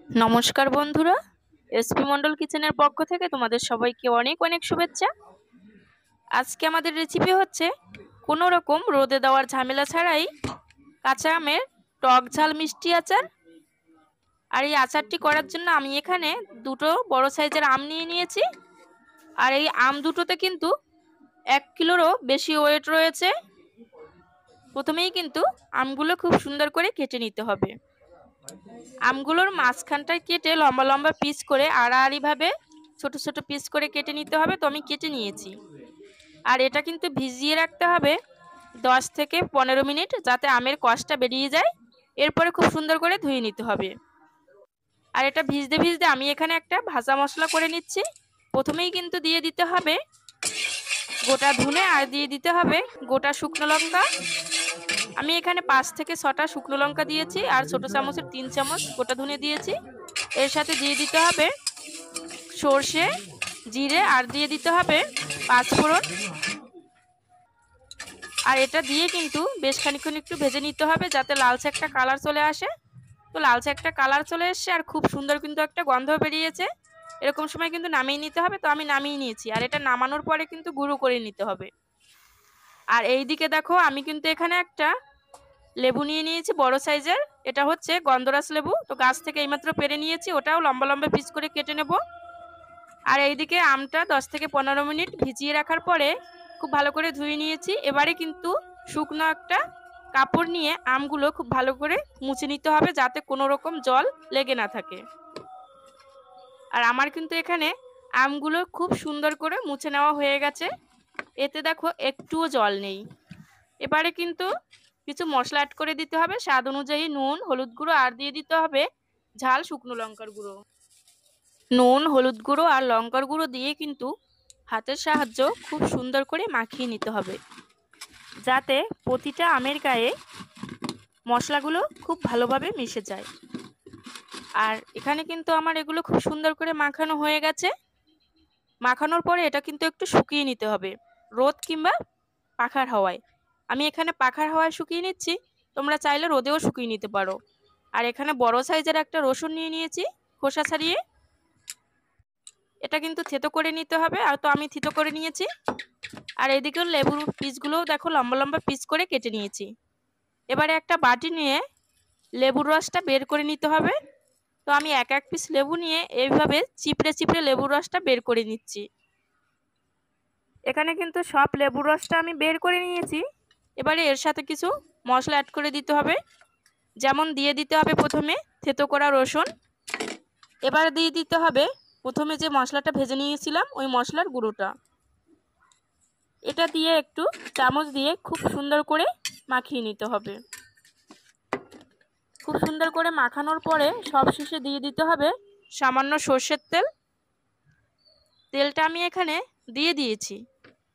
নমস্কার বন্ধুরা, এসপি মন্ডল কিচেনের পক্ষ থেকে তোমাদের সবাইকে অনেক অনেক শুভেচ্ছা। আজকে আমাদের রেসিপি হচ্ছে কোনো রকম রোদে দেওয়ার ঝামেলা ছাড়াই কাঁচা আমের টক ঝাল মিষ্টি আচার। আর এই আচারটি করার জন্য আমি এখানে দুটো বড় সাইজের আম নিয়ে নিয়েছি। আর এই আম দুটোতে কিন্তু 1 কিলোরও বেশি ওয়েট রয়েছে। প্রথমেই কিন্তু আমগুলো খুব সুন্দর করে কেটে নিতে হবে। আমগুলোর মাঝখানটা কেটে লম্বা লম্বা পিস করে আড়াআড়ি ভাবে ছোট ছোট পিস করে কেটে নিতে হবে। তো আমি কেটে নিয়েছি। আর এটা কিন্তু ভিজিয়ে রাখতে হবে 10 থেকে 15 মিনিট, যাতে আমের কষটা বেরিয়ে যায়। এরপরে খুব সুন্দর করে ধুয়ে নিতে হবে। আর এটা ভিজতে ভিজতে আমি এখানে একটা ভাজা মশলা করে নিচ্ছি। প্রথমেই কিন্তু দিয়ে দিতে হবে গোটা ধনে, আর দিয়ে দিতে হবে গোটা শুকনো লঙ্কা। আমি এখানে 5 থেকে 6টা শুকনো লঙ্কা দিয়েছি, আর ছোট চামচের 3 চামচ গোটা ধনে দিয়েছি। এর সাথে দিয়ে দিতে হবে সর্ষে, জিরে, আর দিয়ে দিতে হবে 5 ফোড়ন। আর এটা দিয়ে কিন্তু বেশ খানিকক্ষণ একটু ভেজে নিতে হবে, যাতে লালচে একটা কালার চলে আসে। তো লালচে একটা কালার চলে এসছে, আর খুব সুন্দর কিন্তু একটা গন্ধ বেরিয়েছে। এরকম সময় কিন্তু নামিয়ে নিতে হবে। তো আমি নামিয়ে নিয়েছি। আর এটা নামানোর পরে কিন্তু গুঁড়ো করে নিতে হবে। আর এইদিকে দেখো, আমি কিন্তু এখানে একটা লেবু নিয়ে নিয়েছি বড় সাইজের। এটা হচ্ছে গন্ধরাজ লেবু। তো গাছ থেকে এইমাত্র পেরে নিয়েছি, ওটাও লম্বা লম্বা পিস করে কেটে নেব। আর এইদিকে আমটা 10 থেকে 15 মিনিট ভিজিয়ে রাখার পরে খুব ভালো করে ধুয়ে নিয়েছি। এবারে কিন্তু শুকনো একটা কাপড় নিয়ে আমগুলো খুব ভালো করে মুছে নিতে হবে, যাতে কোনো রকম জল লেগে না থাকে। আর আমার কিন্তু এখানে আমগুলো খুব সুন্দর করে মুছে নেওয়া হয়ে গেছে। এতে দেখো একটুও জল নেই। এবারে কিন্তু কিছু মশলা অ্যাড করে দিতে হবে, স্বাদ অনুযায়ী নুন, হলুদ গুঁড়ো, আর দিয়ে দিতে হবে ঝাল শুকনো লঙ্কার গুঁড়ো। নুন, হলুদ গুঁড়ো আর লঙ্কার গুঁড়ো দিয়ে কিন্তু হাতের সাহায্য খুব সুন্দর করে মাখিয়ে নিতে হবে, যাতে প্রতিটা আমের গায়ে মশলাগুলো খুব ভালোভাবে মিশে যায়। আর এখানে কিন্তু আমার এগুলো খুব সুন্দর করে মাখানো হয়ে গেছে। মাখানোর পরে এটা কিন্তু একটু শুকিয়ে নিতে হবে রোদ কিংবা পাখার হাওয়ায়। আমি এখানে পাখার হাওয়ায় শুকিয়ে নিচ্ছি, তোমরা চাইলে রোদেও শুকিয়ে নিতে পারো। আর এখানে বড় সাইজের একটা রসুন নিয়ে নিয়েছি খোসা ছাড়িয়ে। এটা কিন্তু থেতো করে নিতে হবে, আর তো আমি থেতো করে নিয়েছি। আর এদিকে লেবুর পিসগুলোও দেখো লম্বা লম্বা পিস করে কেটে নিয়েছি। এবারে একটা বাটি নিয়ে লেবুর রসটা বের করে নিতে হবে। তো আমি এক এক পিস লেবু নিয়ে এইভাবে চিপড়ে চিপড়ে লেবুর রসটা বের করে নিচ্ছি। এখানে কিন্তু সব লেবুর রসটা আমি বের করে নিয়েছি। এবারে এর সাথে কিছু মশলা অ্যাড করে দিতে হবে। যেমন দিয়ে দিতে হবে প্রথমে থেতো করা রসুন। এবারে দিয়ে দিতে হবে প্রথমে যে মশলাটা ভেজে নিয়েছিলাম ওই মশলার গুঁড়োটা। এটা দিয়ে একটু চামচ দিয়ে খুব সুন্দর করে মাখিয়ে নিতে হবে। খুব সুন্দর করে মাখানোর পরে সবশেষে দিয়ে দিতে হবে সামান্য সর্ষের তেল। তেলটা আমি এখানে দিয়ে দিয়েছি।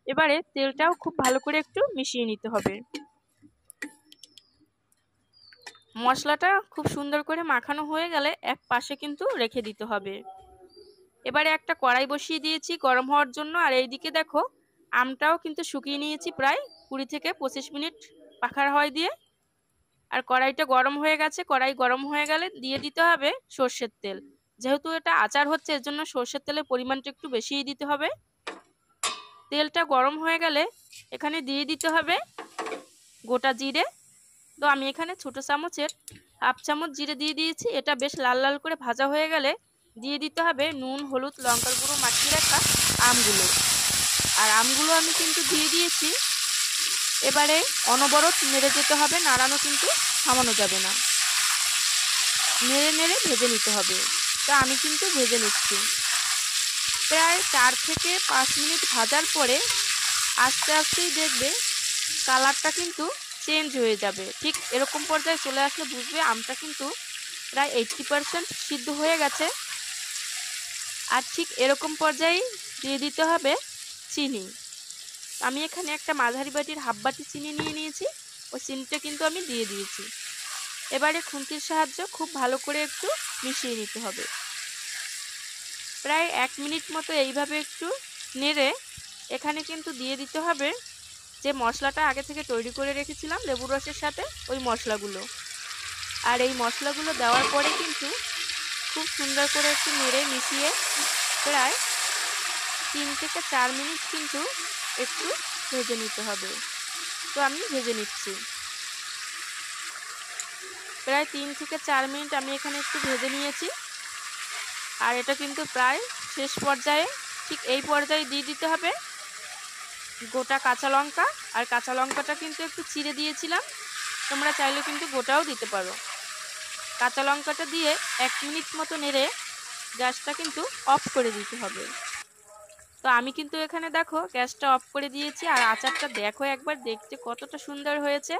এবারে তেলটাও খুব ভালো করে একটু মিশিয়ে নিতে হবে। মশলাটা খুব সুন্দর করে মাখানো হয়ে গেলে এক পাশে কিন্তু রেখে দিতে হবে। এবারে একটা কড়াই বসিয়ে দিয়েছি গরম হওয়ার জন্য। আর এইদিকে দেখো আমটাও কিন্তু শুকিয়ে নিয়েছি প্রায় 20 থেকে 25 মিনিট পাখার হাওয়ায় দিয়ে। আর কড়াইটা গরম হয়ে গেছে। কড়াই গরম হয়ে গেলে দিয়ে দিতে হবে সর্ষের তেল। যেহেতু এটা আচার হচ্ছে, এর জন্য সর্ষের তেলের পরিমাণটা একটু বেশিই দিতে হবে। তেলটা গরম হয়ে গেলে এখানে দিয়ে দিতে হবে গোটা জিরে। তো আমি এখানে ছোট চামচের 1/2 চামচ জিরে দিয়ে দিয়েছি। এটা বেশ লাল লাল করে ভাজা হয়ে গেলে দিয়ে দিতে হবে নুন, হলুদ, লঙ্কার গুঁড়ো, মাখিয়ে রাখা আমগুলো। আর আমগুলো আমি কিন্তু দিয়ে দিয়েছি। এবারে অনবরত নেড়ে যেতে হবে, নাড়ানো কিন্তু থামানো যাবে না। নেড়ে নেড়ে ভেজে নিতে হবে। তা আমি কিন্তু ভেজে নিচ্ছি। প্রায় 4 থেকে 5 মিনিট ভাজার পরে আস্তে আস্তেই দেখবে কালারটা কিন্তু চেঞ্জ হয়ে যাবে। ঠিক এরকম পর্যায়ে চলে আসলে বুঝবে আমটা কিন্তু প্রায় 80% সিদ্ধ হয়ে গেছে। আর ঠিক এরকম পর্যায়ে দিয়ে দিতে হবে চিনি। আমি এখানে একটা মাঝারি বাটির হাফ বাটি চিনি নিয়ে নিয়েছি। ওই চিনিটা কিন্তু আমি দিয়ে দিয়েছি। এবারে খুন্তির সাহায্যে খুব ভালো করে একটু মিশিয়ে নিতে হবে। প্রায় 1 মিনিট মতো এইভাবে একটু নেড়ে এখানে কিন্তু দিয়ে দিতে হবে যে মশলাটা আগে থেকে তৈরি করে রেখেছিলাম লেবুর রসের সাথে, ওই মশলাগুলো। আর এই মশলাগুলো দেওয়ার পরে কিন্তু খুব সুন্দর করে একটু নেড়ে মিশিয়ে প্রায় 3 থেকে 4 মিনিট কিন্তু একটু ভেজে নিতে হবে। তো আমি ভেজে নিচ্ছি। প্রায় 3 থেকে 4 মিনিট আমি এখানে একটু ভেজে নিয়েছি। আর এটা কিন্তু প্রায় শেষ পর্যায়ে, ঠিক এই পর্যায়ে দিয়ে দিতে হবে গোটা কাঁচা লঙ্কা। আর কাঁচা লঙ্কাটা কিন্তু একটু চিড়ে দিয়েছিলাম, তোমরা চাইলে কিন্তু গোটাও দিতে পারো। কাঁচা লঙ্কাটা দিয়ে 1 মিনিট মতো নেড়ে গ্যাসটা কিন্তু অফ করে দিতে হবে। তো আমি কিন্তু এখানে দেখো গ্যাসটা অফ করে দিয়েছি। আর আচারটা দেখো একবার, দেখতে কতটা সুন্দর হয়েছে।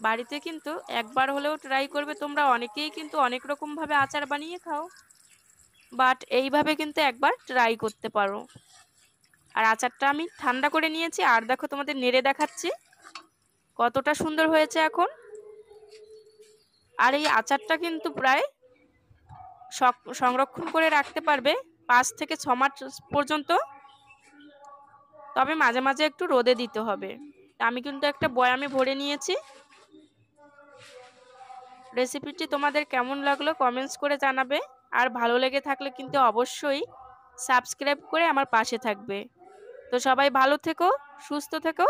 বাড়িতে কিন্তু একবার হলেও ট্রাই করবে তোমরা। অনেকেই কিন্তু অনেক রকম ভাবে আচার বানিয়ে খাও, বাট এইভাবে কিন্তু একবার ট্রাই করতে পারো। আর আচারটা আমি ঠান্ডা করে নিয়েছি। আর দেখো তোমাদের নেড়ে দেখাচ্ছি কতটা সুন্দর হয়েছে এখন। আর এই আচারটা কিন্তু প্রায় সংরক্ষণ করে রাখতে পারবে 5 থেকে 6 মাস পর্যন্ত। তবে মাঝে মাঝে একটু রোদে দিতে হবে। আমি কিন্তু একটা বয়ামে ভরে নিয়েছি। রেসিপিটি তোমাদের কেমন লাগলো কমেন্টস করে জানাবে। আর ভালো লেগে থাকলে কিন্তু অবশ্যই সাবস্ক্রাইব করে আমার পাশে থাকবে। তো সবাই ভালো থেকো, সুস্থ থেকো,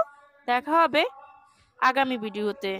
দেখা হবে আগামী ভিডিওতে।